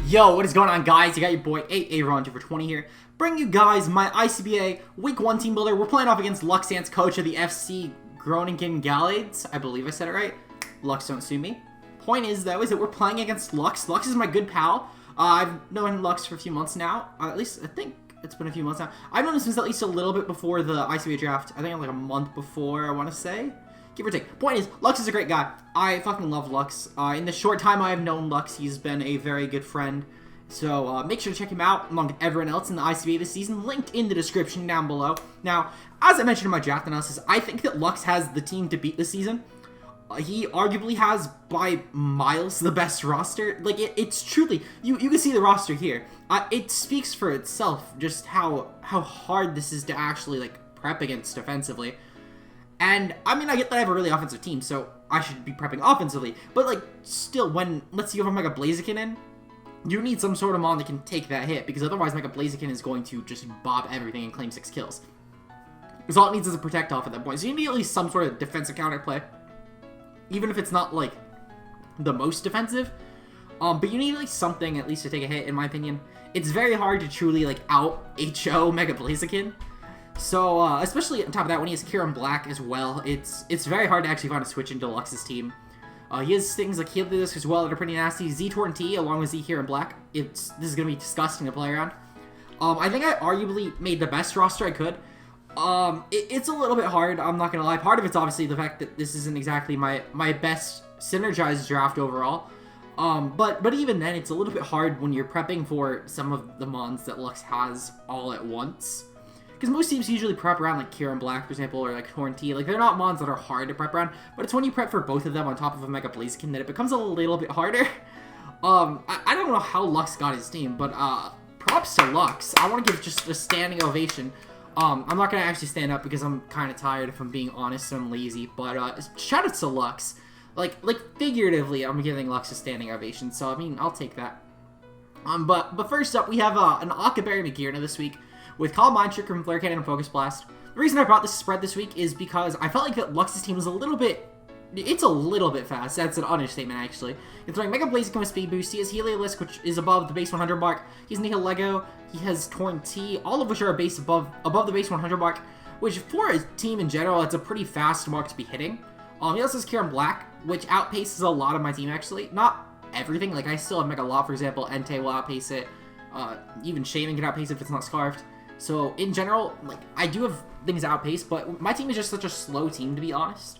Yo, what is going on, guys? You got your boy AA2 here, bringing you guys my ICBA Week 1 team builder. We're playing off against Luxan's coach of the FC Groningen Gallades. I believe I said it right. Lux, don't sue me. Point is, though, is that we're playing against Lux. Lux is my good pal. I've known Lux for a few months now. At least, I think it's been a few months now. I've known him since at least a little bit before the ICBA draft. I think like a month before, I want to say. Give or take. Point is, Lux is a great guy. I fucking love Lux. In the short time I've known Lux, he's been a very good friend. So make sure to check him out along with everyone else in the ICBA this season. Linked in the description down below. Now, as I mentioned in my draft analysis, I think that Lux has the team to beat this season. He arguably has, by miles, the best roster. Like, it's truly... You can see the roster here. It speaks for itself just how hard this is to actually, like, prep against defensively. And, I mean, I get that I have a really offensive team, so I should be prepping offensively. But, like, still, when, let's see if I'm Mega Blaziken in, you need some sort of mon that can take that hit, because otherwise Mega Blaziken is going to just bob everything and claim 6 kills. Because all it needs is a protect off at that point. So you need at least some sort of defensive counterplay. Even if it's not, like, the most defensive. But you need at least something, at least, to take a hit, in my opinion. It's very hard to truly, like, out-HO Mega Blaziken. So, especially on top of that, when he has KYUREM-B as well, it's very hard to actually find a switch into Lux's team. He has things like Heal Disc as well that are pretty nasty. Z-Torn-T along with Z-KYUREM-B. This is going to be disgusting to play around. I think I arguably made the best roster I could. It's a little bit hard, I'm not going to lie. Part of it's obviously the fact that this isn't exactly my best synergized draft overall. But even then, it's a little bit hard when you're prepping for some of the mons that Lux has all at once. Because most teams usually prep around, like, KYUREM-B, for example, or, like, Torn-T. Like, they're not mons that are hard to prep around, but it's when you prep for both of them on top of a Mega Blaziken that it becomes a little bit harder. I don't know how Lux got his team, but, props to Lux. I want to give just a standing ovation. I'm not going to actually stand up because I'm kind of tired, if I'm being honest, and I'm lazy, but, shout out to Lux. Like, figuratively, I'm giving Lux a standing ovation, so, I mean, I'll take that. But first up, we have, an Akaberry Magirna this week, with Calm Mind Trick from Flare Cannon and Focus Blast. The reason I brought this spread this week is because I felt like that Lux's team was a little bit fast. That's an understatement, actually. He's throwing Mega Blaziken with Speed Boost. He has Heliolisk, which is above the base 100 mark. He has Nihil Lego. He has Torn-T, all of which are a base above the base 100 mark, which for a team in general, it's a pretty fast mark to be hitting. He also has KYUREM-B, which outpaces a lot of my team, actually. Not everything. Like, I still have Mega Law, for example. Entei will outpace it. Even Shaman can outpace it if it's not Scarfed. So, in general, like, I do have things outpaced, but my team is just such a slow team, to be honest.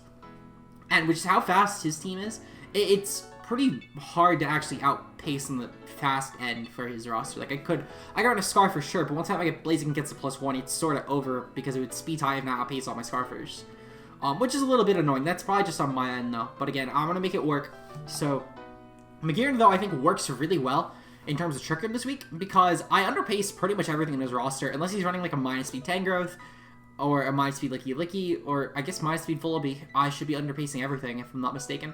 And which is how fast his team is. It's pretty hard to actually outpace on the fast end for his roster. Like, I got on a Scarf for sure, but once I get Blaziken gets a +1, it's sort of over because it would speed tie if not outpace all my Scarfers. Which is a little bit annoying. That's probably just on my end, though. But again, I'm going to make it work. So, Magirna, though, I think works really well in terms of Trick Room this week, because I underpace pretty much everything in his roster, unless he's running like a -speed Tangrowth, or a -speed Licky Licky, or I guess -speed Fullaby. I should be underpacing everything, if I'm not mistaken.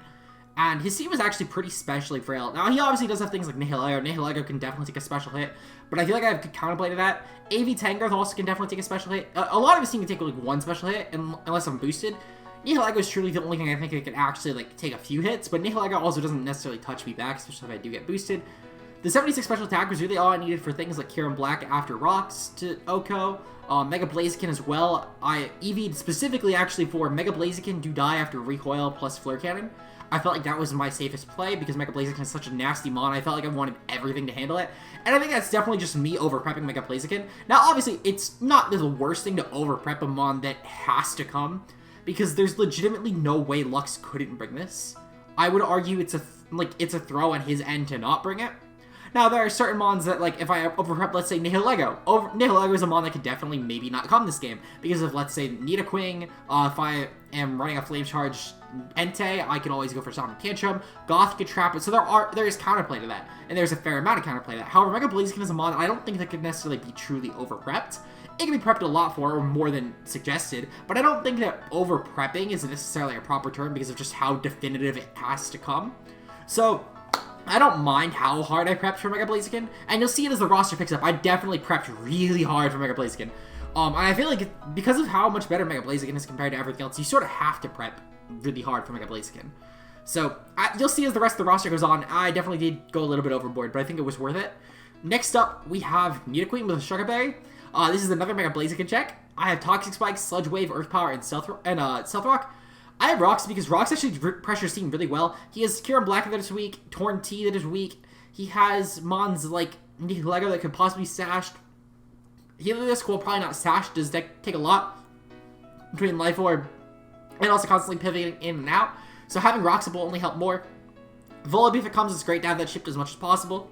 And his team is actually pretty specially frail. Now, he obviously does have things like Nihil Lego. Nihil Lego can definitely take a special hit, but I feel like I have good counterplay to that. AV Tangrowth also can definitely take a special hit. A lot of his team can take like one special hit, unless I'm boosted. Nihil Lego is truly the only thing I think that can actually like take a few hits, but Nihil Lego also doesn't necessarily touch me back, especially if I do get boosted. The 76 special attack was really all I needed for things like KYUREM-B after rocks to Oko. Mega Blaziken as well. I EV'd specifically actually for Mega Blaziken do die after recoil plus Flare Cannon. I felt like that was my safest play because Mega Blaziken is such a nasty mon. I felt like I wanted everything to handle it. And I think that's definitely just me over-prepping Mega Blaziken. Now, obviously, it's not the worst thing to over-prep a mon that has to come, because there's legitimately no way Lux couldn't bring this. I would argue it's a throw on his end to not bring it. Now, there are certain mons that, like, if I overprep, let's say, Nihil Lego. Nihil Lego is a mon that could definitely maybe not come this game. Because of, let's say, Nidoqueen, if I am running a Flame Charge Entei, I can always go for Sonic Tantrum. Goth could trap it. So there is counterplay to that. And there's a fair amount of counterplay to that. However, Mega Blaziken is a mon I don't think that could necessarily be truly overprepped. It can be prepped a lot for, or more than suggested, but I don't think that over-prepping is necessarily a proper term because of just how definitive it has to come. So, I don't mind how hard I prepped for Mega Blaziken, and you'll see it as the roster picks up. I definitely prepped really hard for Mega Blaziken. And I feel like because of how much better Mega Blaziken is compared to everything else, you sort of have to prep really hard for Mega Blaziken. So you'll see as the rest of the roster goes on, I definitely did go a little bit overboard, but I think it was worth it. Next up, we have Nidoqueen with a Sugar Berry. This is another Mega Blaziken check. I have Toxic Spike, Sludge Wave, Earth Power, and Stealth Rock. I have Rocks because Rocks actually pressure Steam really well. He has Kyurem Black that is weak, Torn T that is weak. He has Mons like Lego that could possibly sash. Heliolisk will probably not sash. Does deck take a lot between Life Orb and also constantly pivoting in and out. So having Rocks will only help more. Volibee, if it comes, it's great to have that shipped as much as possible.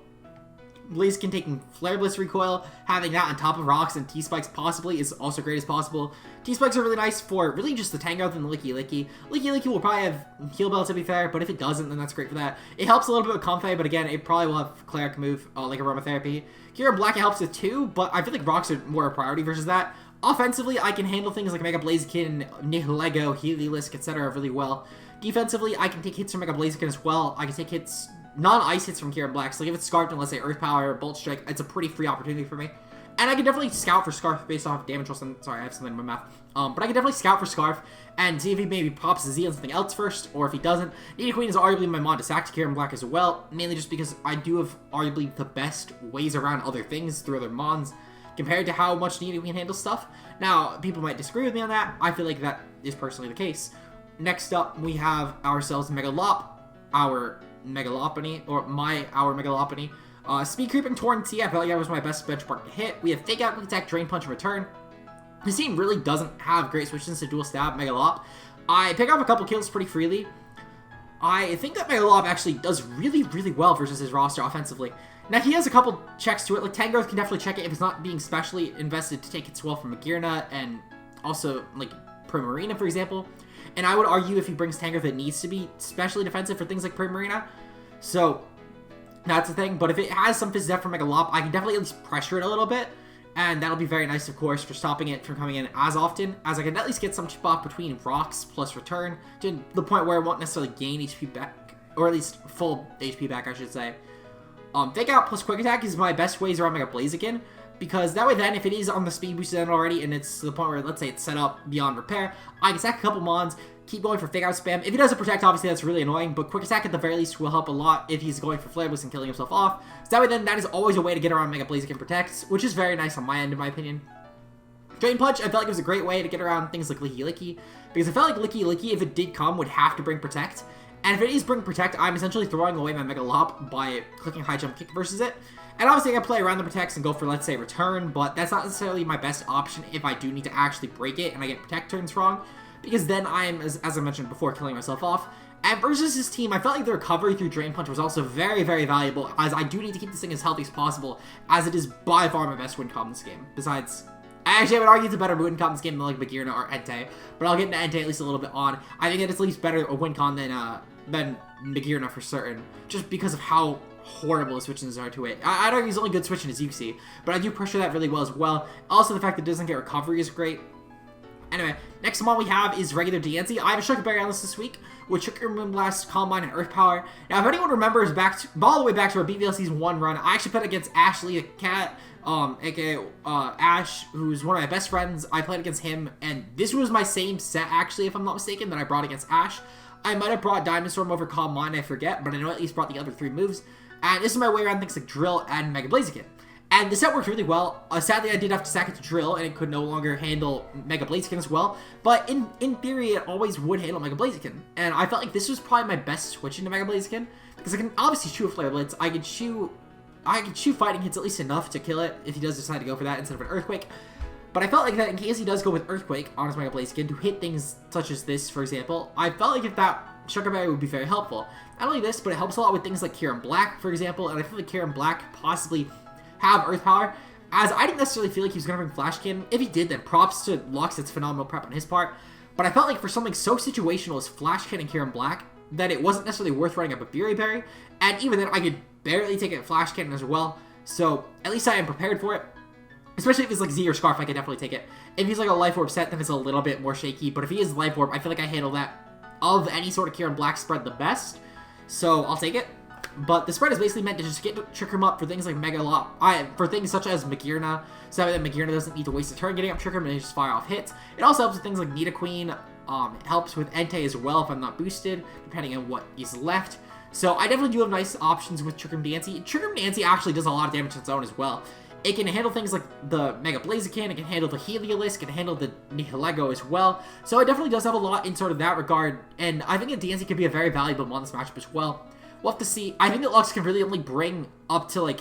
Blaziken taking Flare Blitz Recoil, having that on top of Rocks and T-Spikes possibly is also great as possible. T-Spikes are really nice for really just the Tangrowth and the Licky. Licky will probably have Heal Bell to be fair, but if it doesn't, then that's great for that. It helps a little bit with Comfey, but again, it probably will have Cleric move, like Aromatherapy. Kyurem Black, it helps with too, but I feel like Rocks are more a priority versus that. Offensively, I can handle things like Mega Blaziken, Nihilego, Heliolisk, etc. really well. Defensively, I can take hits from Mega Blaziken as well. I can take hits, non-ice hits from Kyurem Black. So like if it's Scarfed and let's say Earth Power or Bolt Strike, it's a pretty free opportunity for me. And I can definitely scout for Scarf based off damage or something. Sorry, I have something in my mouth. But I can definitely scout for Scarf and see if he maybe pops a Z on something else first, or if he doesn't. Nidoqueen is arguably my mod to sack to Kyurem Black as well, mainly just because I do have arguably the best ways around other things through other mons compared to how much Nidoqueen handles stuff. Now, people might disagree with me on that. I feel like that is personally the case. Next up, we have ourselves Megalop, our Megalopony. Speed Creeping Torn T, I felt like that was my best benchmark to hit. We have Fake Out, Quick Attack, Drain Punch, and Return. This team really doesn't have great switches to Dual Stab Megalop. I pick up a couple kills pretty freely. I think that Megalop actually does really, really well versus his roster offensively. Now, he has a couple checks to it. Like, Tangrowth can definitely check it if it's not being specially invested to take its well from Magearna and also, like, Primarina, for example. And I would argue if he brings Tangrowth, it needs to be specially defensive for things like Primarina. So, that's the thing. But if it has some Fizz Def from Megalop, I can definitely at least pressure it a little bit. And that'll be very nice, of course, for stopping it from coming in as often, as I can at least get some chip off between Rocks plus Return to the point where I won't necessarily gain HP back, or at least full HP back, I should say. Fake Out plus Quick Attack is my best ways around Mega Blaziken, because that way then, if it is on the speed boosted end already, and it's to the point where, let's say, it's set up beyond repair, I can stack a couple Mons, keep going for Fake Out spam. If he doesn't protect, obviously that's really annoying, but Quick Attack at the very least will help a lot if he's going for Flare Blitz and killing himself off. So that way then, that is always a way to get around Mega Blaziken Protect, which is very nice on my end, in my opinion. Drain Punch, I felt like it was a great way to get around things like Licky, because I felt like Licky, if it did come, would have to bring Protect. And if it is bring Protect, I'm essentially throwing away my Megalop by clicking High Jump Kick versus it. And obviously I can play around the Protects and go for, let's say, Return, but that's not necessarily my best option if I do need to actually break it and I get Protect turns wrong, because then I'm, as I mentioned before, killing myself off. And versus his team, I felt like the recovery through Drain Punch was also very, very valuable, as I do need to keep this thing as healthy as possible, as it is by far my best win con in this game. Besides, actually, I would argue it's a better win con in this game than like Magearna or Entei, but I'll get into Entei at least a little bit on. I think that it's at least better a win con than Magearna for certain, just because of how horrible the switches are to it. I'd argue he's only good switching his Uxie, but I do pressure that really well as well. Also, the fact that it doesn't get recovery is great. Anyway, next one we have is regular Diancie. I have a Sugar Berry on this week with Sugar Moonblast, Calm Mind, and Earth Power. Now, if anyone remembers all the way back to our BVL Season 1 run, I actually played against Ashley, a cat, aka Ash, who's one of my best friends. I played against him, and this was my same set, actually, if I'm not mistaken, that I brought against Ash. I might have brought Diamond Storm over Calm Mind, I forget, but I know I at least brought the other 3 moves. And this is my way around things like Drill and Mega Blaziken. And the set worked really well. Sadly, I did have to sack it to Drill, and it could no longer handle Mega Blaziken as well. But in theory, it always would handle Mega Blaziken. And I felt like this was probably my best switch into Mega Blaziken, because I can obviously chew a Flare Blitz. I could chew fighting hits at least enough to kill it if he does decide to go for that instead of an Earthquake. But I felt like that in case he does go with Earthquake on his Mega Blaziken to hit things such as this, for example, I felt like if that Sugar Berry would be very helpful. Not only this, but it helps a lot with things like Kyurem Black, for example, and I feel like Kyurem Black possibly have Earth Power, as I didn't necessarily feel like he was going to bring Flash Cannon. If he did, then props to Lux, it's phenomenal prep on his part. But I felt like for something so situational as Flash Cannon and Kyurem Black, that it wasn't necessarily worth running up a Fury Berry, and even then I could barely take a Flash Cannon as well, so at least I am prepared for it. Especially if it's like Z or Scarf, I could definitely take it. If he's like a Life Orb set, then it's a little bit more shaky, but if he is Life Orb, I feel like I handle that of any sort of Kyurem Black spread the best, so I'll take it. But the spread is basically meant to just trick him up for things like for things such as Magearna, so that Magearna doesn't need to waste a turn getting up Trick Him and just fire off hits. It also helps with things like Nidoqueen, It helps with Entei as well if I'm not boosted, depending on what is left. So I definitely do have nice options with Trick-Room-Dancy. Trick-Room-Dancy actually does a lot of damage on its own as well. It can handle things like the Mega Blaziken, it can handle the Heliolisk, it can handle the Nihilego as well. So it definitely does have a lot in sort of that regard, and I think that Dancy could be a very valuable mon in this matchup as well. We'll have to see. I think that Lux can really only bring up to, like,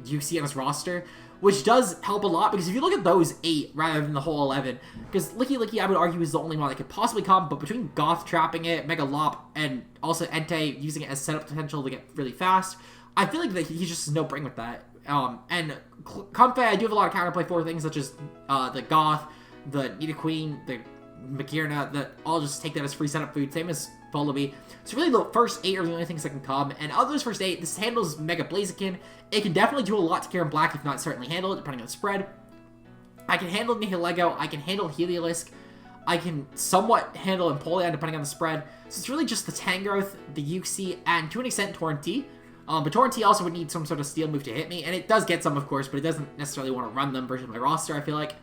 UC on his roster, which does help a lot, because if you look at those 8 rather than the whole 11, because Licky I would argue is the only one that could possibly come, but between Goth trapping it, Mega Lop, and also Entei using it as setup potential to get really fast, I feel like he just has no bring with that. And Comfey, I do have a lot of counterplay for things such as the Goth, the Nidoqueen, the Magearna, that all just take that as free setup food, same as Vullaby. So really the first 8 are the only things that can come, and of those first 8, this handles Mega Blaziken. It can definitely do a lot to KYUREM Black, if not certainly handle it, depending on the spread. I can handle Nihilego, I can handle Heliolisk, I can somewhat handle Empoleon depending on the spread. So it's really just the Tangrowth, the UC, and to an extent Torrentee. But Torrentee also would need some sort of steel move to hit me, and it does get some, of course, but it doesn't necessarily want to run them versus my roster, I feel like.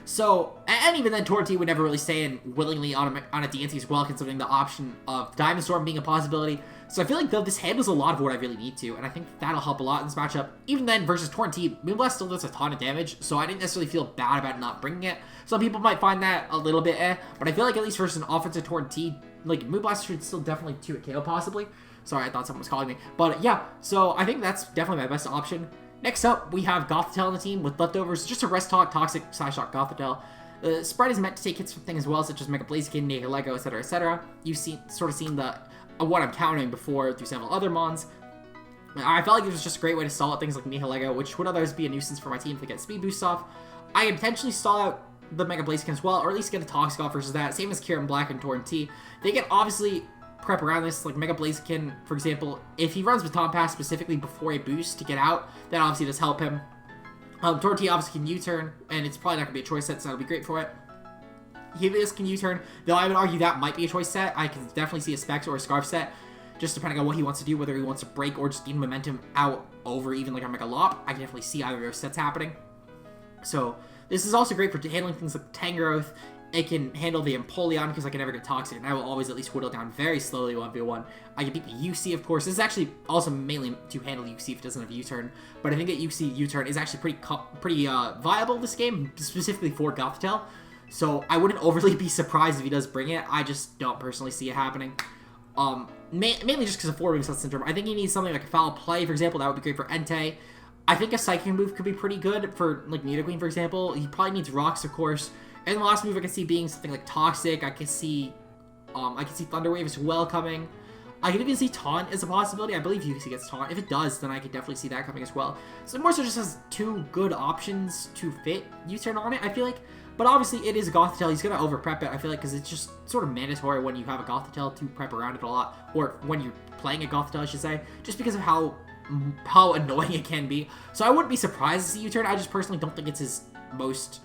So, and even then, Torrentee would never really stay in willingly on a DNC as well, considering the option of Diamond Storm being a possibility. So I feel like, though, this handles a lot of what I really need to, and I think that'll help a lot in this matchup. Even then, versus Torrentee, Moonblast still does a ton of damage, so I didn't necessarily feel bad about not bringing it. Some people might find that a little bit but I feel like at least versus an offensive Torrentee, like, Moonblast should still definitely 2-hit KO possibly. Sorry, I thought someone was calling me. But yeah, so I think that's definitely my best option. Next up, we have Gothitelle on the team with leftovers, just a Rest Talk, Toxic, Psyshock, Gothitelle. The spread is meant to take hits from things as well, such as Mega Blaziken, Nihilego, etc., etc. You've sort of seen the what I'm counting before through several other mons. I felt like it was just a great way to stall out things like Nihilego, which would otherwise be a nuisance for my team if they get speed boosts off. I can potentially stall out the Mega Blaziken as well, or at least get a Toxic off versus that, same as KYUREM Black and Torrentee. They can obviously prep around this, like Mega Blaziken, for example. If he runs Baton Pass specifically before a boost to get out, that obviously does help him. Torrentee obviously can U-turn, and it's probably not going to be a choice set, so that'll be great for it. Heliolisk can U-turn, though I would argue that might be a choice set. I can definitely see a Specs or a Scarf set, just depending on what he wants to do, whether he wants to break or just gain momentum out over even like a Mega Lop. I can definitely see either of those sets happening. So this is also great for handling things like Tangrowth. It can handle the Empoleon because I can never get Toxic, and I will always at least whittle down very slowly 1v1. I can beat the UC, of course. This is actually also mainly to handle UC if it doesn't have U-turn, but I think that UC U-turn is actually pretty viable this game, specifically for Gothitelle. So I wouldn't overly be surprised if he does bring it. I just don't personally see it happening. Mainly just because of 4 Wingsuit Syndrome. I think he needs something like a Foul Play, for example. That would be great for Entei. I think a Psychic move could be pretty good for, like, Nidoqueen, for example. He probably needs Rocks, of course. And the last move I can see being something like Toxic. I can see Thunder Wave as well coming. I can even see Taunt as a possibility. I believe UC gets Taunt. If it does, then I could definitely see that coming as well. So more so just has 2 good options to fit U-turn on it, I feel like. But obviously, it is a Gothitelle. He's going to over-prep it, I feel like, because it's just sort of mandatory when you have a Gothitelle to prep around it a lot. Or when you're playing a Gothitelle, I should say. Just because of how annoying it can be. So I wouldn't be surprised to see U-turn. I just personally don't think it's his most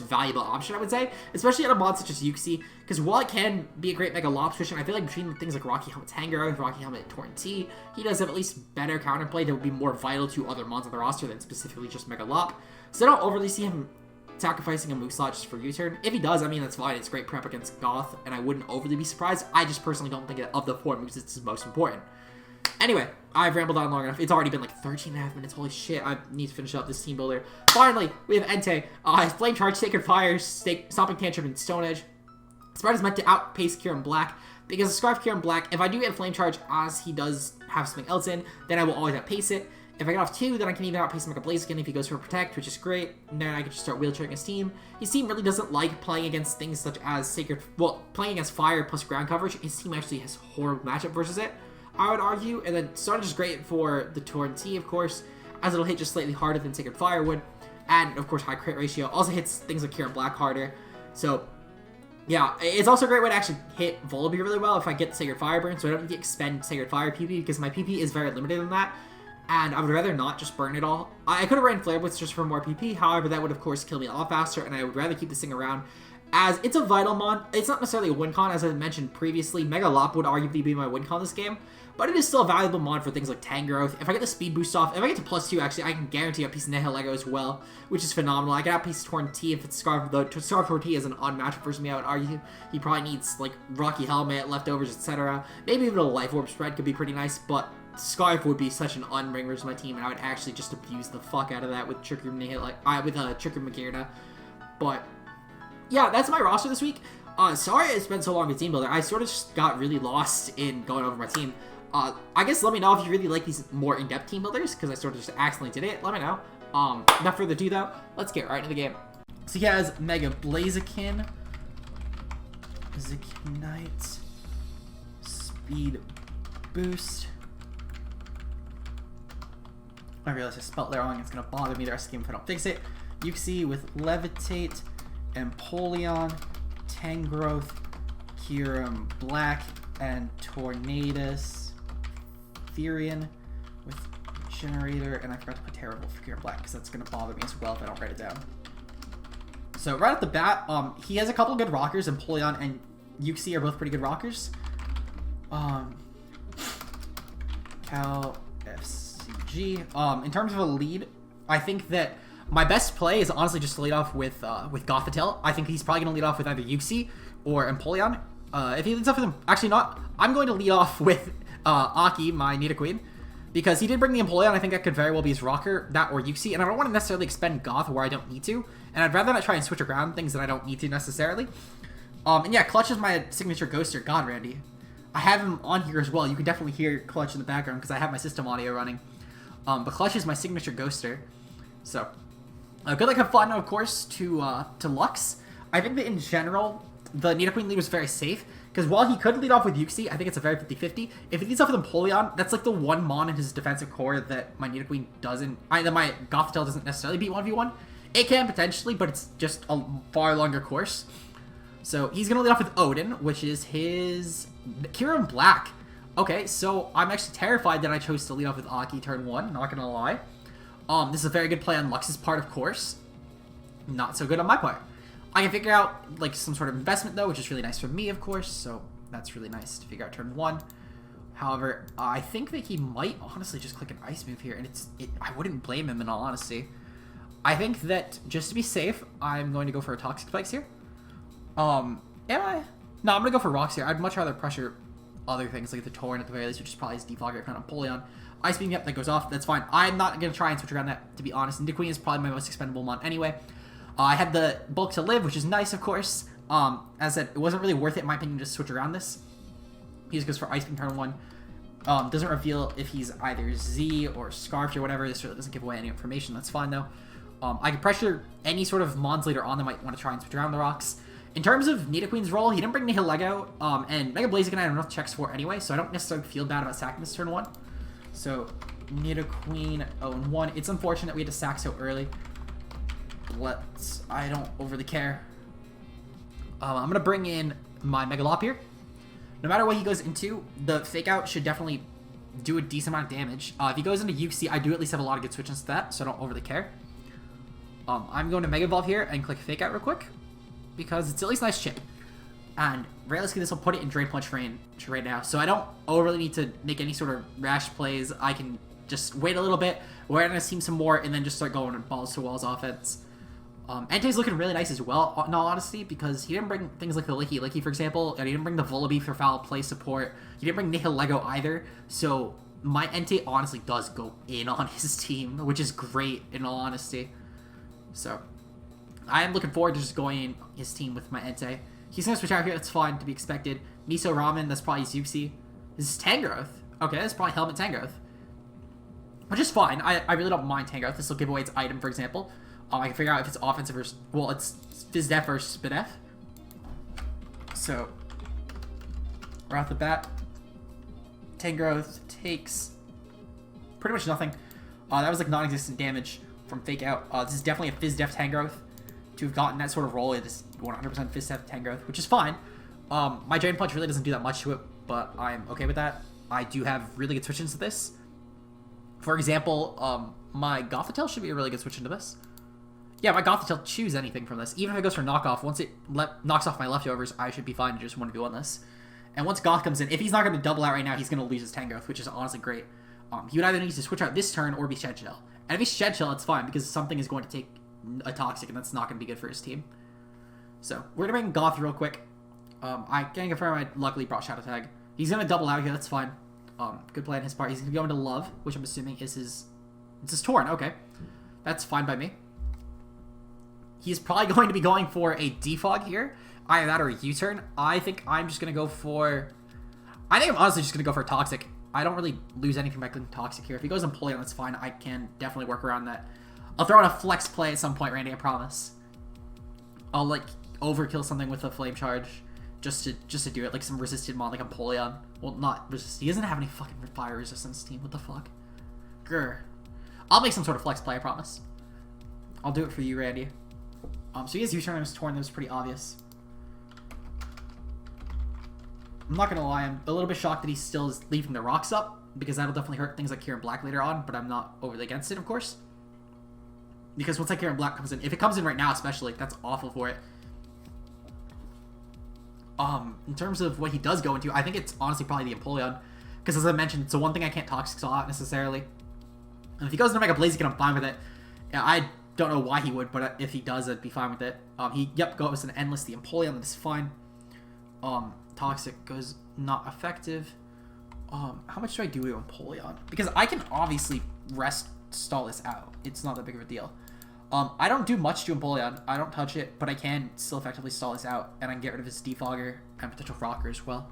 valuable option, I would say, especially on a mod such as Yuxi, because while it can be a great Mega Lob position, I feel like between things like Rocky Helmet Tangrowth, Rocky Helmet Torrentee, he does have at least better counterplay that would be more vital to other mods on the roster than specifically just Mega Lop. So I don't overly see him sacrificing a move slot just for U-turn. If he does, I mean, that's fine. It's great prep against Goth, and I wouldn't overly be surprised. I just personally don't think of the 4 moves it's most important. Anyway, I've rambled on long enough. It's already been like 13.5 minutes. Holy shit, I need to finish up this team builder. Finally, we have Entei. Flame Charge, Sacred Fire, Stomping Tantrum, and Stone Edge. Spread is meant to outpace KYUREM Black, because a Scarf KYUREM Black, if I do get Flame Charge as he does have something else in, then I will always outpace it. If I get off 2, then I can even outpace him like a Blaziken if he goes for Protect, which is great. And then I can just start wheelchairing his team. His team really doesn't like playing against things such as playing against Fire plus ground coverage. His team actually has horrible matchup versus it, I would argue. And then Stone Edge is great for the Torrentee, of course, as it'll hit just slightly harder than Sacred Fire would. And, of course, high crit ratio. Also hits things like KYUREM Black harder. So, yeah, it's also a great way to actually hit Vullaby really well if I get the Sacred Fire burn, so I don't need to expend Sacred Fire PP, because my PP is very limited in that. And I would rather not just burn it all. I could have ran Flare Blitz just for more PP, however, that would of course kill me a lot faster, and I would rather keep this thing around as it's a vital mon. It's not necessarily a win con, as I mentioned previously. Mega Lop would arguably be my win con this game, but it is still a valuable mon for things like Tang Growth. If I get the speed boost off, if I get to +2, actually, I can guarantee a piece of Nihilego as well, which is phenomenal. I got a piece of Torn T if it's Scarf. The Scarf Torn T is an unmatched versus me, I would argue. He probably needs, like, Rocky Helmet, Leftovers, etc. Maybe even a Life Orb spread could be pretty nice, but Scarf would be such an unring versus my team, and I would actually just abuse the fuck out of that with Trick Room Nihilego, with Trick Room Magirna. But yeah, that's my roster this week. Sorry it's been so long with Team Builder. I sort of just got really lost in going over my team. I guess let me know if you really like these more in-depth team builders, because I sort of just accidentally did it. Let me know. Without further ado, though, let's get right into the game. So he has Mega Blaziken, Zakinite, Speed Boost. I realized I spelled that wrong. It's going to bother me the rest of the game if I don't fix it. Uxie with Levitate, Empoleon, Tangrowth, KYUREM Black, and Tornadus, Therian with Generator, and I forgot to put Terrible for KYUREM Black because that's going to bother me as well if I don't write it down. So right off the bat, he has a couple good rockers. Empoleon and Uxie are both pretty good rockers. Cal FCG. In terms of a lead, I think that my best play is honestly just to lead off with Gothitelle. I think he's probably going to lead off with either Uxie or Empoleon. If he leads off with him, actually not. I'm going to lead off with Aki, my Nidoqueen, because he did bring the Empoleon. I think that could very well be his rocker, that or Uxie, and I don't want to necessarily expend Goth where I don't need to, and I'd rather not try and switch around things that I don't need to necessarily. And yeah, Clutch is my signature ghoster. God, Randy. I have him on here as well. You can definitely hear Clutch in the background because I have my system audio running. But Clutch is my signature ghoster. So, good luck, have fun, of course, to Lux. I think that in general, the Nidoqueen lead was very safe, because while he could lead off with Uxie, I think it's a very 50-50. If he leads off with Empoleon, that's like the one mon in his defensive core that my Nidoqueen doesn't, that my Gothitelle doesn't necessarily beat 1v1. It can potentially, but it's just a far longer course. So he's going to lead off with Odin, which is his KYUREM Black. Okay, so I'm actually terrified that I chose to lead off with Aki turn 1, not going to lie. This is a very good play on Lux's part, of course. Not so good on my part. I can figure out, like, some sort of investment, though, which is really nice for me, of course, so that's really nice to figure out turn 1. However, I think that he might honestly just click an Ice move here, and I wouldn't blame him in all honesty. I think that, just to be safe, I'm going to go for a Toxic Spikes here. Am I? No, I'm going to go for Rocks here. I'd much rather pressure other things, like the Torrent at the very least, which is probably his defogger kind of Empoleon. Ice Beam, yep, that goes off. That's fine. I'm not going to try and switch around that, to be honest. Nidoqueen is probably my most expendable mon anyway. I had the bulk to live, which is nice, of course. As I said, it wasn't really worth it, in my opinion, to just switch around this. He just goes for Ice Beam turn 1. Doesn't reveal if he's either Z or Scarfed or whatever. This really doesn't give away any information. That's fine, though. I can pressure any sort of mons later on that might want to try and switch around the rocks. In terms of Nidoqueen's role, he didn't bring Nihilego, and Mega Blaziken I have enough checks for anyway, so I don't necessarily feel bad about sacking this turn 1. So, Nidoqueen 0-1. It's unfortunate we had to sack so early. I don't overly care. I'm going to bring in my Megalop here. No matter what he goes into, the Fake Out should definitely do a decent amount of damage. If he goes into Uxie, I do at least have a lot of good switches to that, so I don't overly care. I'm going to Mega Evolve here and click Fake Out real quick, because it's at least a nice chip. And realistically, this will put it in Drain Punch range right now, so I don't overly need to make any sort of rash plays. I can just wait a little bit, we're going to see some more, and then just start going balls to walls offense. Entei's looking really nice as well, in all honesty, because he didn't bring things like the Licky, for example, and he didn't bring the Volibee for foul play support. He didn't bring Nihilego either, so my Entei honestly does go in on his team, which is great, in all honesty. So, I am looking forward to just going in his team with my Entei. He's going to switch out here, that's fine, to be expected. Miso Ramen, that's probably his Uxie. This is Tangrowth. Okay, that's probably Helmet Tangrowth. Which is fine, I really don't mind Tangrowth. This will give away its item, for example. I can figure out if it's offensive versus, well, it's Fizdef versus Spidef. So, right off the bat, Tangrowth takes pretty much nothing. That was like non-existent damage from Fake Out. This is definitely a Fizdef Tangrowth. To have gotten that sort of roll, it is 100% Fizdef Tangrowth, which is fine. My Drain Punch really doesn't do that much to it, but I'm okay with that. I do have really good switch into this. For example, my Gothitelle should be a really good switch into this. Yeah, my Goth will choose anything from this. Even if it goes for knockoff, once it knocks off my leftovers, I should be fine to just 1v1 this. And once Goth comes in, if he's not going to double out right now, he's going to lose his Tangrowth, which is honestly great. He would either need to switch out this turn or be Shed Shell. And if he's Shed Shell, it's fine, because something is going to take a Toxic, and that's not going to be good for his team. So, we're going to bring Goth real quick. I can't confirm I luckily brought Shadow Tag. He's going to double out here, that's fine. Good play on his part. He's going to go into Love, which I'm assuming is his... It's his Torn, okay. That's fine by me. He's probably going to be going for a Defog here. Either that or a U-turn. I think I'm just going to go for... I think I'm honestly just going to go for a Toxic. I don't really lose anything by clicking Toxic here. If he goes Empoleon, that's fine. I can definitely work around that. I'll throw in a Flex play at some point, Randy, I promise. I'll, like, overkill something with a Flame Charge just to do it. Like some resisted mod, like Empoleon. Well, not resist. He doesn't have any fucking fire resistance team. What the fuck? Grr. I'll make some sort of Flex play, I promise. I'll do it for you, Randy. So he has U-turn on his Torn. That was pretty obvious. I'm not gonna lie, I'm a little bit shocked that he still is leaving the rocks up, because that'll definitely hurt things like KYUREM-B later on, but I'm not overly against it, of course. Because once that KYUREM-B comes in, if it comes in right now especially, that's awful for it. In terms of what he does go into, I think it's honestly probably the Empoleon, because as I mentioned, it's the one thing I can't Toxic Saw out necessarily. And if he goes into Mega Blaziken, I'm fine with it. Yeah, I don't know why he would, but if he does, I'd be fine with it. He goes an Endless, the Empoleon, that is fine. Toxic goes not effective. How much do I do to Empoleon? Because I can obviously stall this out. It's not that big of a deal. I don't do much to Empoleon. I don't touch it, but I can still effectively stall this out, and I can get rid of his Defogger and potential Rocker as well.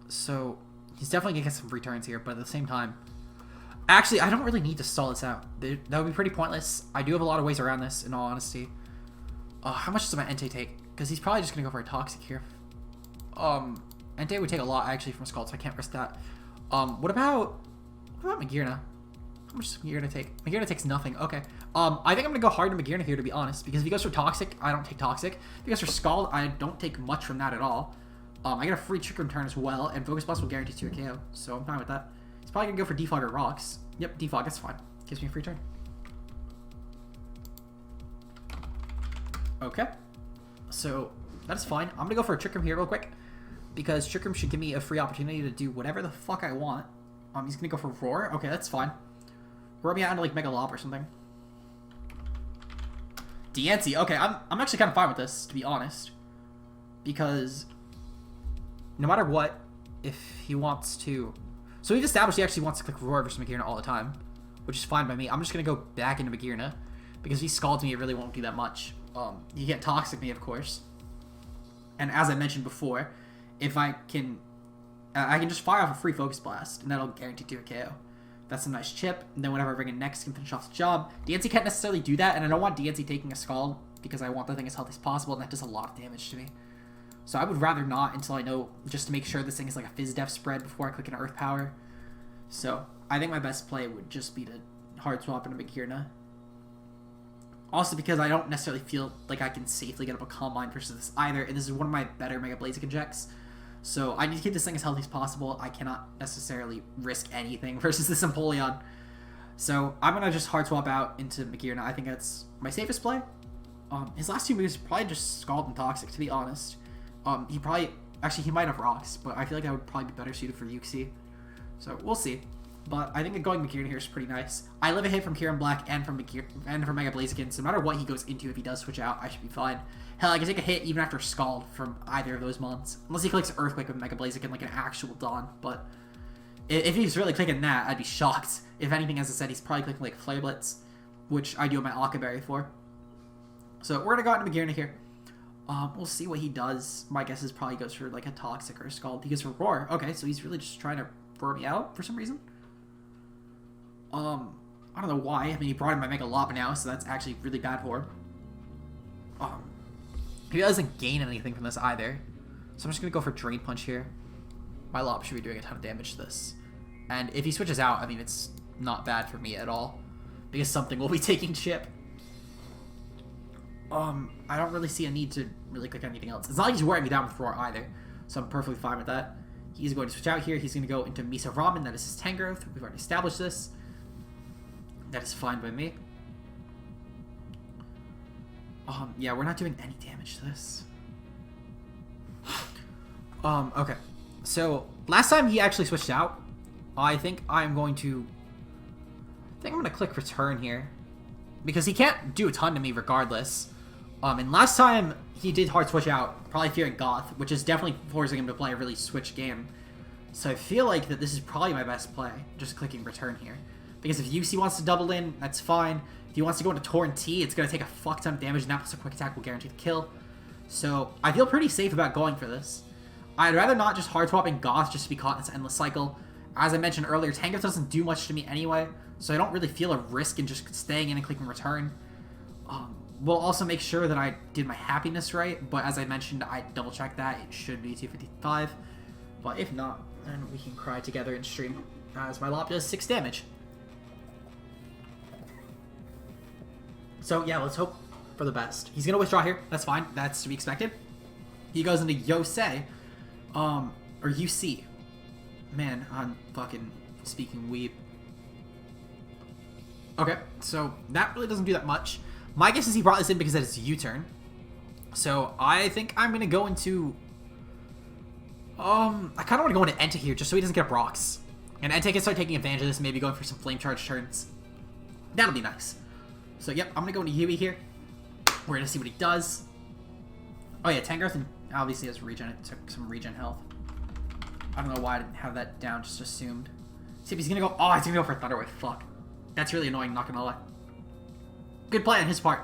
So he's definitely gonna get some returns here, but at the same time, actually, I don't really need to stall this out. That would be pretty pointless. I do have a lot of ways around this, in all honesty. How much does my Entei take? Because he's probably just going to go for a Toxic here. Entei would take a lot, actually, from Scald, so I can't risk that. What about Magearna? How much does Magearna take? Magearna takes nothing. Okay. I think I'm going to go hard to Magearna here, to be honest, because if he goes for Toxic, I don't take Toxic. If he goes for Scald, I don't take much from that at all. I get a free Trick Room turn as well, and Focus Blast will guarantee 2 KO, so I'm fine with that. He's probably going to go for Defog or Rocks. Yep, Defog, that's fine. Gives me a free turn. Okay. So, that's fine. I'm going to go for a Trick Room here real quick, because Trick Room should give me a free opportunity to do whatever the fuck I want. He's going to go for Roar. Okay, that's fine. Roar me out into, like, Mega Lob or something. Diancie. Okay, I'm actually kind of fine with this, to be honest. Because no matter what, if he wants to... So we've established he actually wants to click Roar versus Magearna all the time, which is fine by me. I'm just going to go back into Magearna, because if he scalds me, it really won't do that much. You get Toxic me, of course. And as I mentioned before, if I can just fire off a free Focus Blast, and that'll guarantee 2 KO. That's a nice chip, and then whenever I bring in next, I can finish off the job. Diancie can't necessarily do that, and I don't want Diancie taking a Scald, because I want the thing as healthy as possible, and that does a lot of damage to me. So I would rather not until I know, just to make sure this thing is like a Fizz Def spread before I click an Earth Power. So I think my best play would just be to hard swap into Magearna. Also because I don't necessarily feel like I can safely get up a Calm Mind versus this either, and this is one of my better Mega Blaziken injects. So I need to keep this thing as healthy as possible. I cannot necessarily risk anything versus this Empoleon. So I'm going to just hard swap out into Magearna. I think that's my safest play. His last 2 moves probably just Scald and Toxic, to be honest. He probably... Actually, he might have Rocks, but I feel like that would probably be better suited for Uxie. So we'll see. But I think that going Magearna here is pretty nice. I live a hit from KYUREM-B and from Mega Blaziken, so no matter what he goes into, if he does switch out, I should be fine. Hell, I can take a hit even after Scald from either of those mons. Unless he clicks Earthquake with Mega Blaziken like an actual Dawn, but if he's really clicking that, I'd be shocked. If anything, as I said, he's probably clicking like Flare Blitz, which I do have my Occa Berry for. So we're gonna go out into Magearna here. We'll see what he does. My guess is probably goes for like a Toxic or a Scald. He goes for Roar. Okay, so he's really just trying to roar me out for some reason. I don't know why. I mean, he brought in my Mega Lob now, so that's actually really bad for him. He doesn't gain anything from this either. So I'm just going to go for Drain Punch here. My Lob should be doing a ton of damage to this. And if he switches out, I mean, it's not bad for me at all, because something will be taking chip. I don't really see a need to really click anything else. It's not like he's wearing me down with Roar either, so I'm perfectly fine with that. He's going to switch out here. He's going to go into Miso Ramen. That is his Tangrowth. We've already established this. That is fine by me. Yeah, we're not doing any damage to this. Okay. So, last time he actually switched out, I think I'm going to click return here. Because he can't do a ton to me regardless. And last time he did hard switch out, probably fearing Goth, which is definitely forcing him to play a really switch game. So I feel like that this is probably my best play, just clicking return here. Because if UC wants to double in, that's fine. If he wants to go into Torrent T, it's going to take a fuck ton of damage, and that plus a quick attack will guarantee the kill. So I feel pretty safe about going for this. I'd rather not just hard swapping Goth just to be caught in this endless cycle. As I mentioned earlier, Tangoth doesn't do much to me anyway, so I don't really feel a risk in just staying in and clicking return. We'll also make sure that I did my happiness right, but as I mentioned, I double-checked that. It should be 255, but if not, then we can cry together in stream, as my Lop does 6 damage. So yeah, let's hope for the best. He's going to withdraw here. That's fine. That's to be expected. He goes into Yosei, or UC. Man, I'm fucking speaking weeb. Okay, so that really doesn't do that much. My guess is he brought this in because it's U-turn. So I think I'm going to go into... I kind of want to go into Entei here just so he doesn't get rocks. And Entei can start taking advantage of this, maybe going for some flame charge turns. That'll be nice. So yep, I'm going to go into Yui here. We're going to see what he does. Oh yeah, Tangrowth obviously has regen. It took some regen health. I don't know why I didn't have that down, just assumed. See if he's going to go... Oh, he's going to go for Thunder Wave. Fuck. That's really annoying, not going to lie. Good play on his part.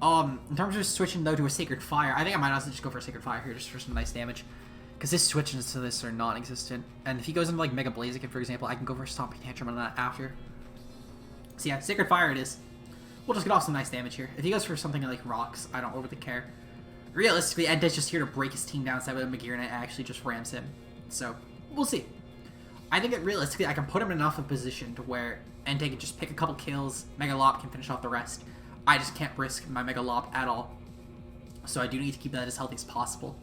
In terms of switching, though, to a Sacred Fire, I think I might also just go for a Sacred Fire here, just for some nice damage. Because his switches to this are non-existent. And if he goes into, like, Mega Blaziken, for example, I can go for a Stomping Tantrum on that after. So yeah, Sacred Fire it is. We'll just get off some nice damage here. If he goes for something like Rocks, I don't overly care. Realistically, Entei's just here to break his team down, instead of Magirna actually just rams him. So, we'll see. I think that realistically, I can put him in enough of a position to where Entei can just pick a couple kills, Mega Lop can finish off the rest. I just can't risk my Mega Lop at all. So I do need to keep that as healthy as possible.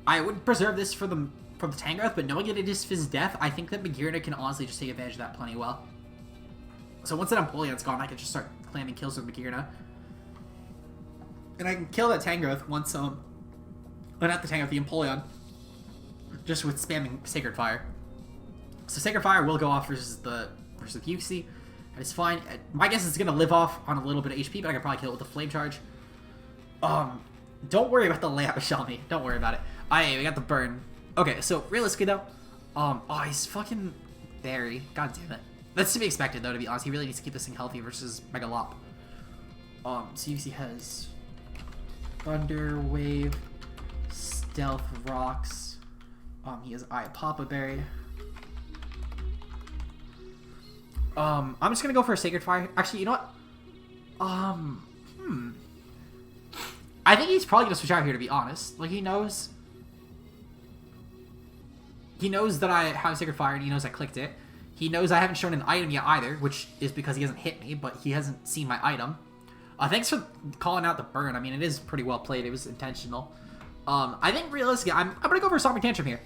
I would preserve this for the Tangrowth, but knowing that it is Fizz Death, I think that Magirna can honestly just take advantage of that plenty well. So once that Empoleon's gone, I can just start clamming kills with Magirna. And I can kill that Tangrowth once, but not the Tangrowth, the Empoleon. Just with spamming Sacred Fire. So Sacred Fire will go off versus UC. It's fine. My guess is it's going to live off on a little bit of HP, but I can probably kill it with a Flame Charge. Don't worry about the layout of Xiaomi. Don't worry about it. We got the burn. Okay, so realistically though, oh, he's fucking Berry. God damn it. That's to be expected though, to be honest. He really needs to keep this thing healthy versus Mega Lop. So UC has Thunder Wave, Stealth Rocks. He has Eye of Papa Berry. I'm just gonna go for a Sacred Fire. Actually, you know what? I think he's probably gonna switch out here, to be honest. Like, he knows that I have Sacred Fire, and he knows I clicked it. He knows I haven't shown an item yet either, which is because he hasn't hit me, but he hasn't seen my item. Thanks for calling out the burn. I mean, it is pretty well played. It was intentional. I think realistically, I'm gonna go for a Stomping Tantrum here.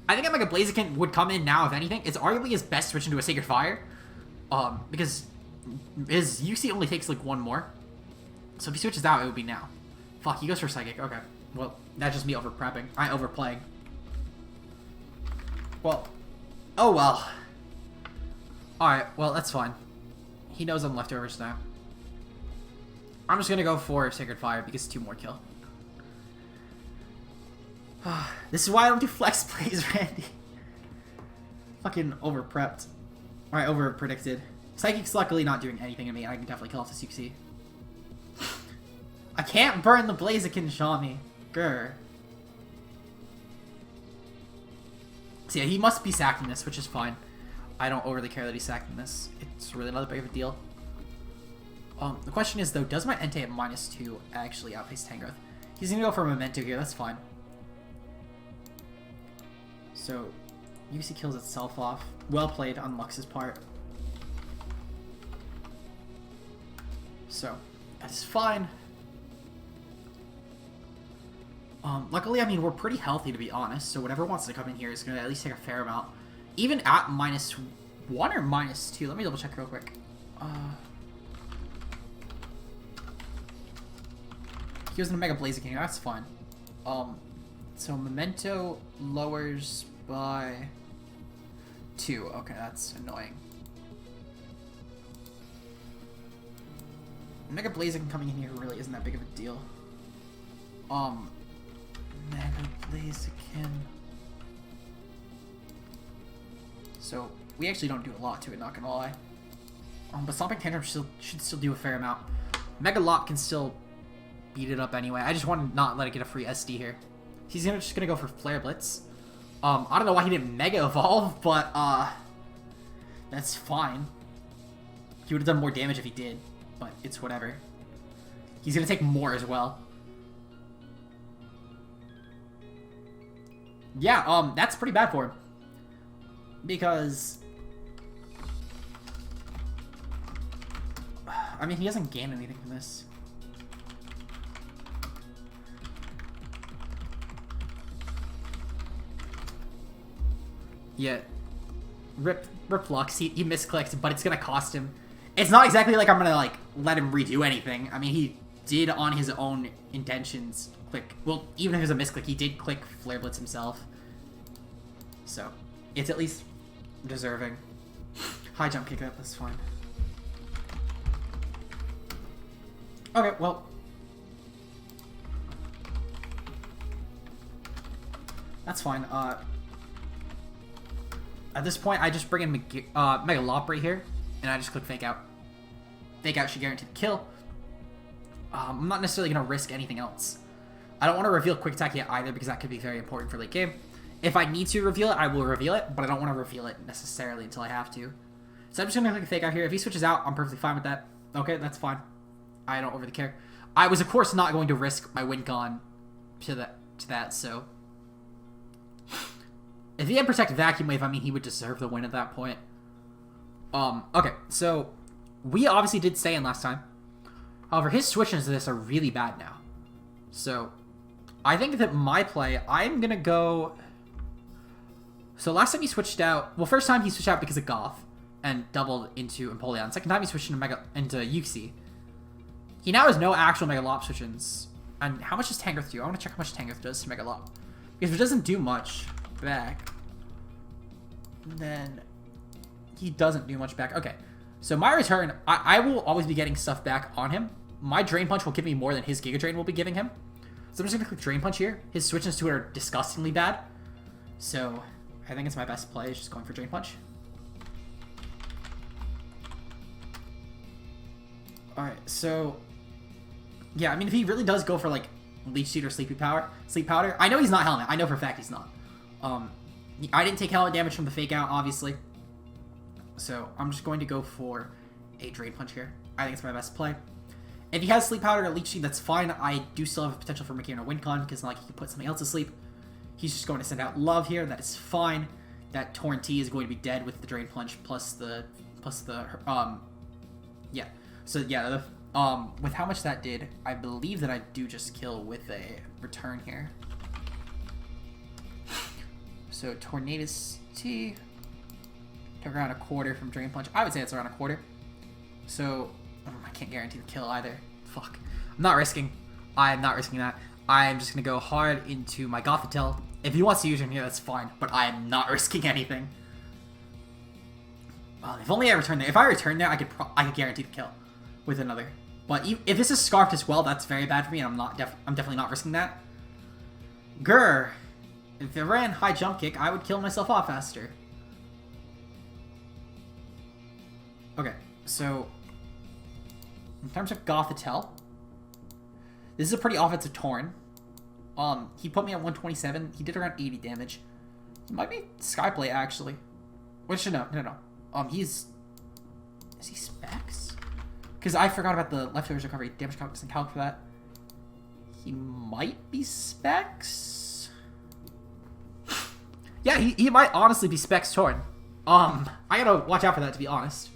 I think like a Blaziken would come in now, if anything. It's arguably his best switch into a Sacred Fire. Because his UC only takes like one more. So if he switches out, it would be now. Fuck, he goes for Psychic. Okay. Well, that's just me overprepping. Overplaying. Well. Oh well. Alright, well, that's fine. He knows I'm leftovers now. I'm just gonna go for Sacred Fire because 2 more kill. This is why I don't do flex plays, Randy. Fucking over-prepped. Alright, over-predicted. Psychic's luckily not doing anything to me. I can definitely kill off this UC. I can't burn the Blaziken Xiaomi. Grr. So yeah, he must be sacking this, which is fine. I don't overly care that he's sacking this. It's really not that big of a deal. The question is, though, does my Entei at -2 actually outpace Tangrowth? He's gonna go for a Memento here, that's fine. So, UC kills itself off. Well played on Lux's part. So, that is fine. Luckily, I mean, we're pretty healthy, to be honest, so whatever wants to come in here is going to at least take a fair amount. Even at -1 or -2, let me double check real quick. he was in a Mega Blaziken. That's fine. So Memento lowers by 2. Okay, that's annoying. Mega Blaziken coming in here really isn't that big of a deal. Mega Blaziken. So we actually don't do a lot to it, not gonna lie. But Stomping Tantrum should still do a fair amount. Mega Lop can still beat it up anyway. I just want to not let it get a free SD here. He's just gonna go for Flare Blitz. I don't know why he didn't Mega Evolve, but that's fine. He would have done more damage if he did, but it's whatever. He's gonna take more as well. Yeah, that's pretty bad for him. Because I mean, he doesn't gain anything from this. Yeah. Rip Lux, he misclicked, but it's gonna cost him. It's not exactly like I'm gonna, like, let him redo anything. I mean, he did on his own intentions click. Well, even if it was a misclick, he did click Flare Blitz himself. So, it's at least deserving. High jump kick up, that's fine. Okay, well. That's fine. At this point, I just bring in Mega Lop right here, and I just click Fake Out. Fake Out should guarantee the kill. I'm not necessarily going to risk anything else. I don't want to reveal Quick Attack yet either, because that could be very important for late game. If I need to reveal it, I will reveal it, but I don't want to reveal it necessarily until I have to. So I'm just going to click Fake Out here. If he switches out, I'm perfectly fine with that. Okay, that's fine. I don't really care. I was, of course, not going to risk my win con to that, so... If he had Protected Vacuum Wave, I mean, he would deserve the win at that point. Okay, so... We obviously did stay in last time. However, his switches to this are really bad now. So, I think that my play, I'm gonna go... So last time he switched out... Well, first time he switched out because of Goth and doubled into Empoleon. Second time he switched into Uxie. He now has no actual Mega Lop switch-ins. And how much does Tangrowth do? I want to check how much Tangrowth does to Mega Lop. Because if it doesn't do much back, then he doesn't do much back. Okay, so my return, I will always be getting stuff back on him. My Drain Punch will give me more than his Giga Drain will be giving him. So I'm just going to click Drain Punch here. His switch-ins to it are disgustingly bad. So I think it's my best play is just going for Drain Punch. Alright, so... Yeah, I mean, if he really does go for, like, Leech Seed or Sleep Powder... I know he's not Helmet. I know for a fact he's not. I didn't take Helmet damage from the Fake Out, obviously. So, I'm just going to go for a Drain Punch here. I think it's my best play. If he has Sleep Powder or Leech Seed, that's fine. I do still have a potential for making a win con, because, like, he can put something else to sleep. He's just going to send out Love here. That is fine. That Torrent-T is going to be dead with the Drain Punch, plus the... Yeah. So, yeah, with how much that did, I believe that I do just kill with a return here. So, Tornadus T. Took around a quarter from Drain Punch. I would say it's around a quarter. So, I can't guarantee the kill either. Fuck. I'm not risking. I'm not risking that. I'm just going to go hard into my Gothitelle. If he wants to use him here, that's fine. But I am not risking anything. Well, if only I return there. If I return there, I could guarantee the kill with another. But if this is Scarfed as well, that's very bad for me, and I'm definitely not risking that. Grr. If it ran High Jump Kick, I would kill myself off faster. Okay, so in terms of Gothitelle, this is a pretty offensive Torn. He put me at 127. He did around 80 damage. He might be Skyplay actually. Which no. Is he Specs? Because I forgot about the Leftovers Recovery damage calc doesn't calc for that. He might be Specs. Yeah, he might honestly be Specs Torn. I gotta watch out for that, to be honest.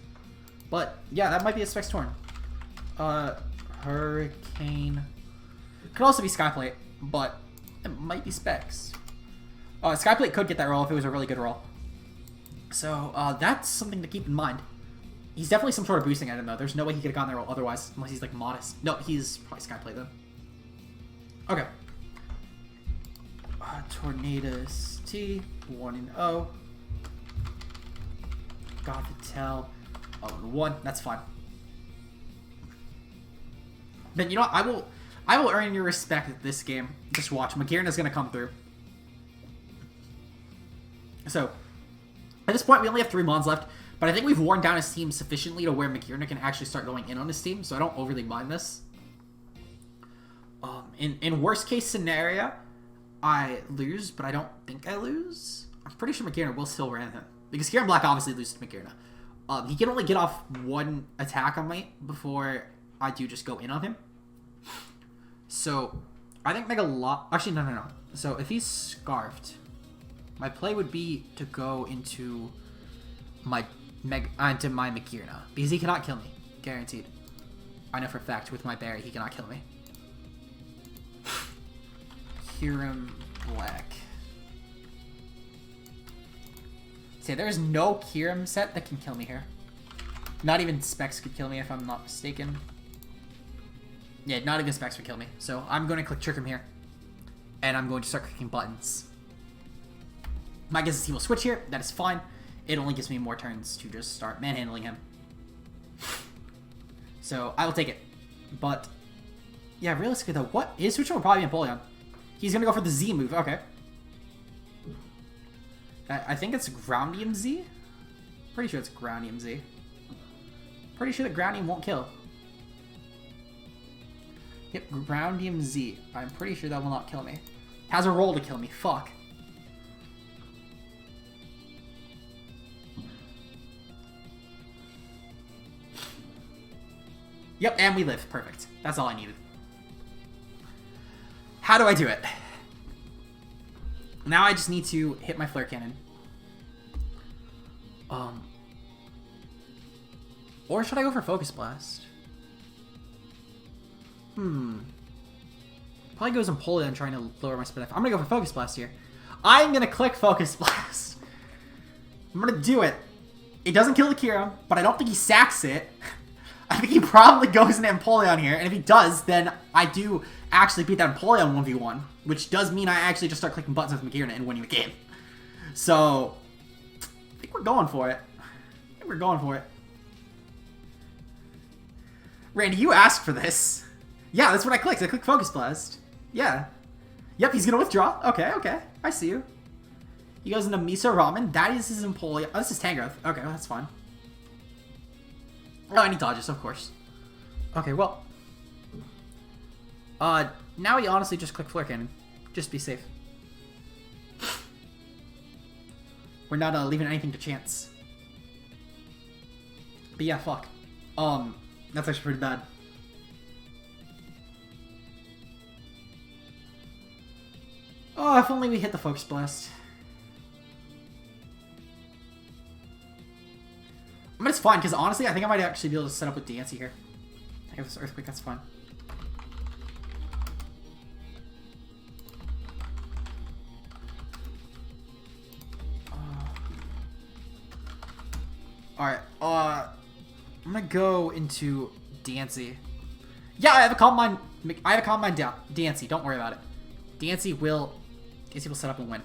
But yeah, that might be a Specs Torn. Hurricane could also be Skyplate, but it might be Specs. Skyplate could get that roll if it was a really good roll. So that's something to keep in mind. He's definitely some sort of boosting item, though. There's no way he could have gotten that roll otherwise, unless he's, like, modest. No, he's probably Skyplate, then. Okay. Tornadoes T 1-0. God to tell. 0-1. That's fine. Then you know what? I will earn your respect this game. Just watch. McGearn is gonna come through. So at this point, we only have 3 mons left, but I think we've worn down his team sufficiently to where McGearn can actually start going in on his team. So I don't overly mind this. In worst case scenario, I lose, but I don't think I lose. I'm pretty sure McGearn will still ram him. Because Kieran Black obviously loses to McGearn. He can only get off 1 attack on me before I do just go in on him. So, I think actually, no. So, if he's scarfed, my play would be to go into my McGearn. Because he cannot kill me. Guaranteed. I know for a fact with my berry, he cannot kill me. KYUREM Black. See, there's no KYUREM set that can kill me here. Not even Specs could kill me if I'm not mistaken. Yeah, not even Specs would kill me. So I'm going to click Trick him here. And I'm going to start clicking buttons. My guess is he will switch here. That is fine. It only gives me more turns to just start manhandling him. So I will take it. But yeah, realistically though, what is switching will probably be Empoleon. He's going to go for the Z move. Okay. I think it's Groundium Z. Pretty sure it's Groundium Z. Pretty sure that Groundium won't kill. Yep, Groundium Z. I'm pretty sure that will not kill me. Has a roll to kill me. Fuck. Yep, and we live. Perfect. That's all I needed. How do I do it? Now I just need to hit my Flare Cannon. Or should I go for Focus Blast? Probably goes Empoleon trying to lower my spin. I'm gonna go for Focus Blast here. I'm gonna click Focus Blast. I'm gonna do it. It doesn't kill the KYUREM, but I don't think he sacks it. I think he probably goes into Empoleon here, and if he does, then I do actually beat that Empoleon 1v1, which does mean I actually just start clicking buttons with McGearn and winning the game. So, I think we're going for it. Randy, you asked for this. Yeah, that's what I clicked. I clicked Focus Blast. Yeah. Yep, he's gonna withdraw. Okay. I see you. He goes into Miso Ramen. That is his Empoleon. Oh, this is Tangrowth. Okay, well, that's fine. Oh, and he dodges, of course. Okay, well. Now we honestly just click Flare Cannon. Just be safe. We're not leaving anything to chance. But yeah, fuck. That's actually pretty bad. Oh, if only we hit the Focus Blast. But it's fine, because honestly, I think I might actually be able to set up with Dancy here. I have this Earthquake, that's fine. Alright, I'm gonna go into Dancy. Yeah, I have a Calm Mind. I have a Calm Mind down. Dancy, don't worry about it. Dancy will set up and win.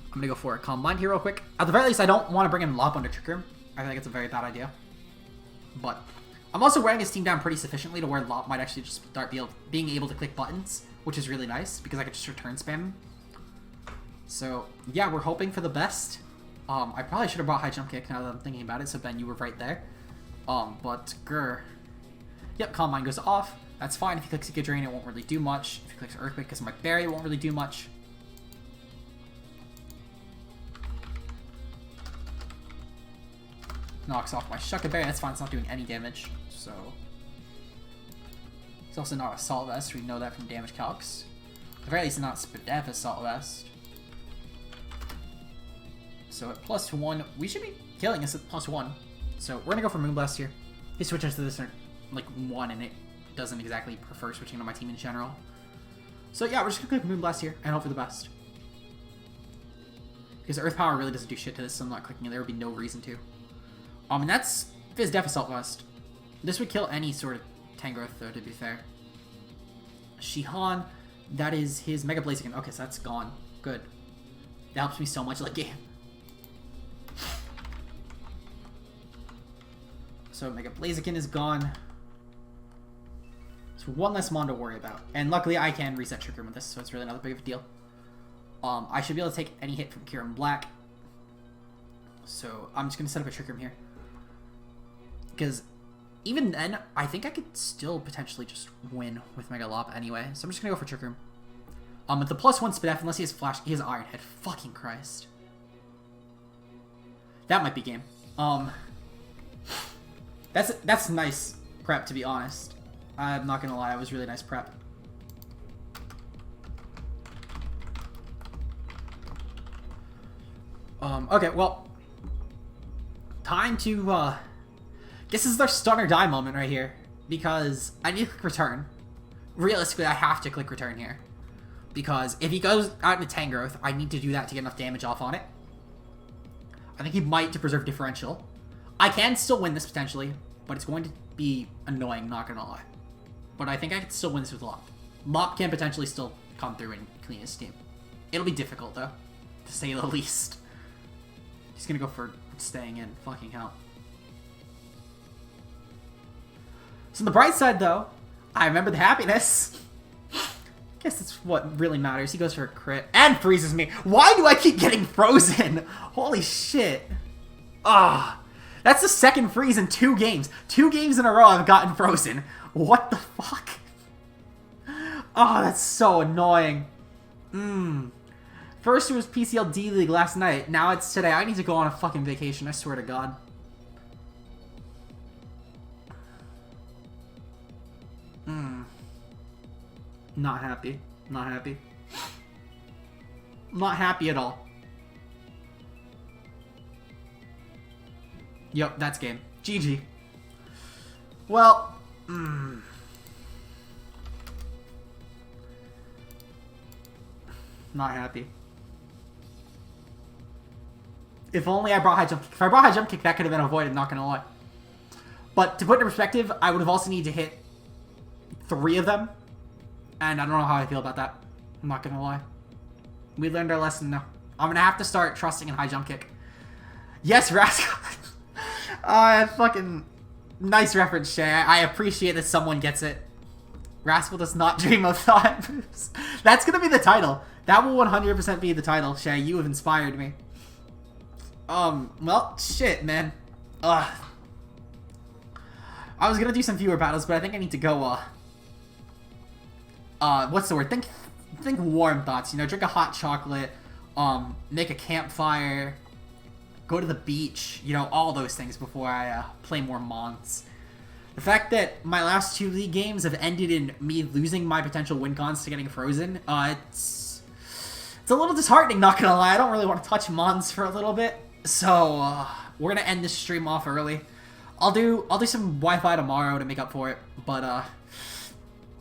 I'm gonna go for a Calm Mind here real quick. At the very least, I don't want to bring in Lop under Trick Room. I think it's a very bad idea. But I'm also wearing his team down pretty sufficiently to where Lop might actually just start being able to click buttons, which is really nice because I could just return spam him. So yeah, we're hoping for the best. I probably should have brought High Jump Kick now that I'm thinking about it. So Ben, you were right there. But grr. Yep, Calm Mind goes off. That's fine. If he clicks Giga Drain, it won't really do much. If he clicks Earthquake because of my berry, it won't really do much. Knocks off my Shucka Berry. That's fine. It's not doing any damage. So it's also not Assault Vest. We know that from damage calcs. At the very least, it's not Spadef Assault Vest. So at +1, we should be killing us at +1. So we're gonna go for Moonblast here. He switches to this like 1, and it doesn't exactly prefer switching to my team in general. So yeah, we're just gonna click Moonblast here and hope for the best. Because Earth Power really doesn't do shit to this, so I'm not clicking it. There would be no reason to. And that's Fizz Def Assault Vest. This would kill any sort of Tangrowth, though, to be fair. Shihan, that is his Mega Blaziken. Okay, so that's gone. Good. That helps me so much late game. So Mega Blaziken is gone. So one less mon to worry about. And luckily I can reset Trick Room with this, so it's really not that big of a deal. I should be able to take any hit from KYUREM Black. So I'm just going to set up a Trick Room here. Because even then, I think I could still potentially just win with Mega Lop anyway. So I'm just going to go for Trick Room. With the +1 Spadef, unless he has Flash, he has Iron Head. Fucking Christ. That might be game. That's nice prep, to be honest. I'm not gonna lie, it was really nice prep. Okay, well, time to, guess this is our stun or die moment right here, because I need to click return. Realistically, I have to click return here, because if he goes out into Tangrowth, I need to do that to get enough damage off on it. I think he might to preserve differential. I can still win this potentially, but it's going to be annoying, not gonna lie. But I think I can still win this with Lop. Lop can potentially still come through and clean his team. It'll be difficult, though, to say the least. He's gonna go for staying in. Fucking hell. So on the bright side, though, I remember the happiness. Guess that's what really matters. He goes for a crit and freezes me. Why do I keep getting frozen? Holy shit. Ah. That's the second freeze in 2 games. 2 games in a row I've gotten frozen. What the fuck? Oh, that's so annoying. First it was PCL D-League last night. Now it's today. I need to go on a fucking vacation. I swear to God. Not happy. Not happy. Not happy at all. Yep, that's game. GG. Well, not happy. If only I brought high jump kick. If I brought high jump kick, that could have been avoided, not gonna lie. But to put it in perspective, I would have also needed to hit 3 of them. And I don't know how I feel about that. I'm not gonna lie. We learned our lesson now. I'm gonna have to start trusting in high jump kick. Yes, Rascal. Fucking nice reference, Shay. I appreciate that someone gets it. Rascal does not dream of thought moves. That's gonna be the title. That will 100% be the title, Shay. You have inspired me. Well, shit, man. I was gonna do some fewer battles, but I think I need to go, what's the word? Think warm thoughts, you know, drink a hot chocolate, make a campfire, go to the beach, you know, all those things before I, play more mons. The fact that my last 2 league games have ended in me losing my potential win cons to getting frozen, it's a little disheartening, not gonna lie. I don't really want to touch mons for a little bit, so, we're gonna end this stream off early. I'll do some Wi-Fi tomorrow to make up for it, but,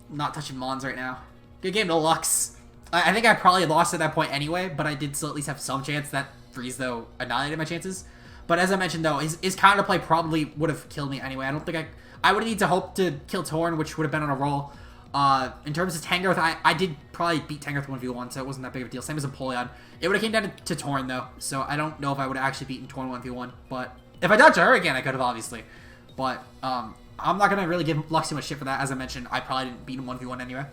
not touching mons right now. Good game to Lux. I think I probably lost at that point anyway, but I did still at least have some chance. That freeze, though, annihilated my chances. But as I mentioned, though, his counterplay probably would have killed me anyway. I don't think I would need to hope to kill Torn, which would have been on a roll. In terms of Tangrowth, I did probably beat Tangrowth 1v1, so it wasn't that big of a deal. Same as Empoleon. It would have came down to Torn, though, so I don't know if I would have actually beaten Torn 1v1. But if I dodged her again, I could have, obviously. But, I'm not going to really give Lux too much shit for that. As I mentioned, I probably didn't beat him 1v1 anyway.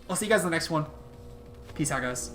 I'll see you guys in the next one. Peace out, guys.